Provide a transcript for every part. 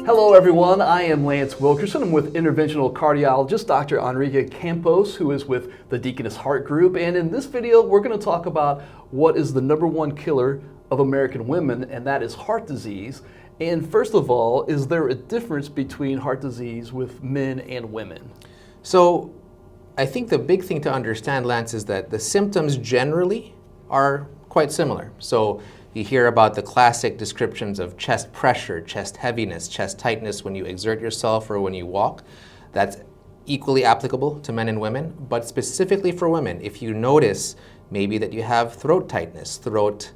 Hello everyone, I am Lance Wilkerson. I'm with interventional cardiologist Dr. Enrique Campos, who is with the Deaconess Heart Group. And in this video, we're going to talk about what is the #1 killer of American women, and that is heart disease. And first of all, is there a difference between heart disease with men and women? So I think the big thing to understand, Lance, is that the symptoms generally are quite similar. So you hear about the classic descriptions of chest pressure, chest heaviness, chest tightness when you exert yourself or when you walk. That's equally applicable to men and women, but specifically for women, if you notice maybe that you have throat tightness, throat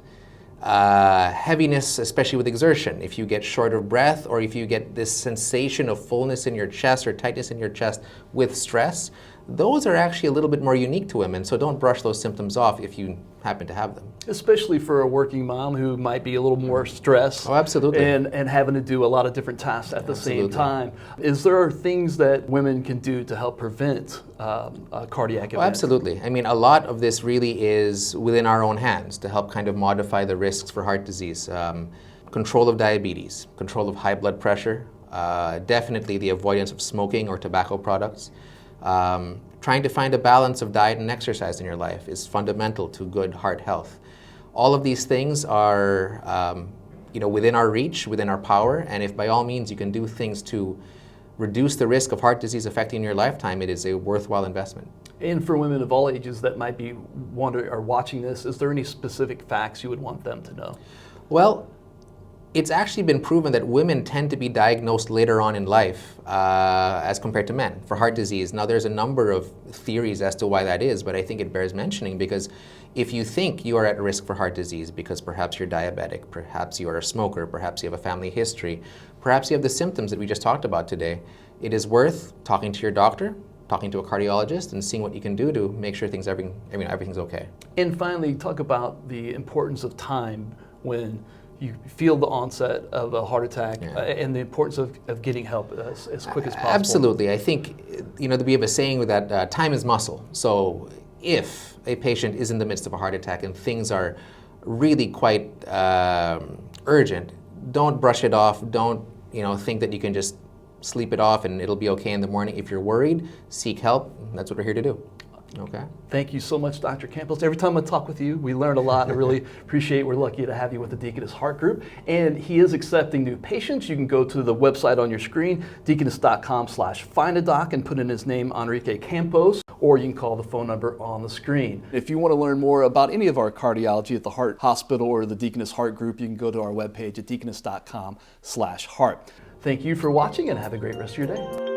heaviness, especially with exertion, if you get short of breath or if you get this sensation of fullness in your chest or tightness in your chest with stress, those are actually a little bit more unique to women, so don't brush those symptoms off if you happen to have them. Especially for a working mom who might be a little more stressed. Oh, absolutely. And having to do a lot of different tasks at the same time. Is there things that women can do to help prevent a cardiac event? Oh, absolutely. I mean, a lot of this really is within our own hands to help kind of modify the risks for heart disease. Control of diabetes, control of high blood pressure, definitely the avoidance of smoking or tobacco products. Trying to find a balance of diet and exercise in your life is fundamental to good heart health. All of these things are within our reach, within our power, and if by all means you can do things to reduce the risk of heart disease affecting your lifetime, it is a worthwhile investment. And for women of all ages that might be wondering or watching this, is there any specific facts you would want them to know? Well, it's actually been proven that women tend to be diagnosed later on in life as compared to men for heart disease. Now, there's a number of theories as to why that is, but I think it bears mentioning because if you think you are at risk for heart disease because perhaps you're diabetic, perhaps you are a smoker, perhaps you have a family history, perhaps you have the symptoms that we just talked about today, it is worth talking to your doctor, talking to a cardiologist, and seeing what you can do to make sure everything's okay. And finally, talk about the importance of time when you feel the onset of a heart attack and the importance of getting help as quick as possible. Absolutely. I think, we have a saying that time is muscle. So if a patient is in the midst of a heart attack and things are really quite urgent, don't brush it off. Don't, think that you can just sleep it off and it'll be okay in the morning. If you're worried, seek help. That's what we're here to do. Okay. Thank you so much, Dr. Campos. Every time I talk with you, we learn a lot. I really appreciate it. We're lucky to have you with the Deaconess Heart Group. And he is accepting new patients. You can go to the website on your screen, deaconess.com/findadoc, and put in his name, Enrique Campos, or you can call the phone number on the screen. If you want to learn more about any of our cardiology at the Heart Hospital or the Deaconess Heart Group, you can go to our webpage at deaconess.com/heart. Thank you for watching and have a great rest of your day.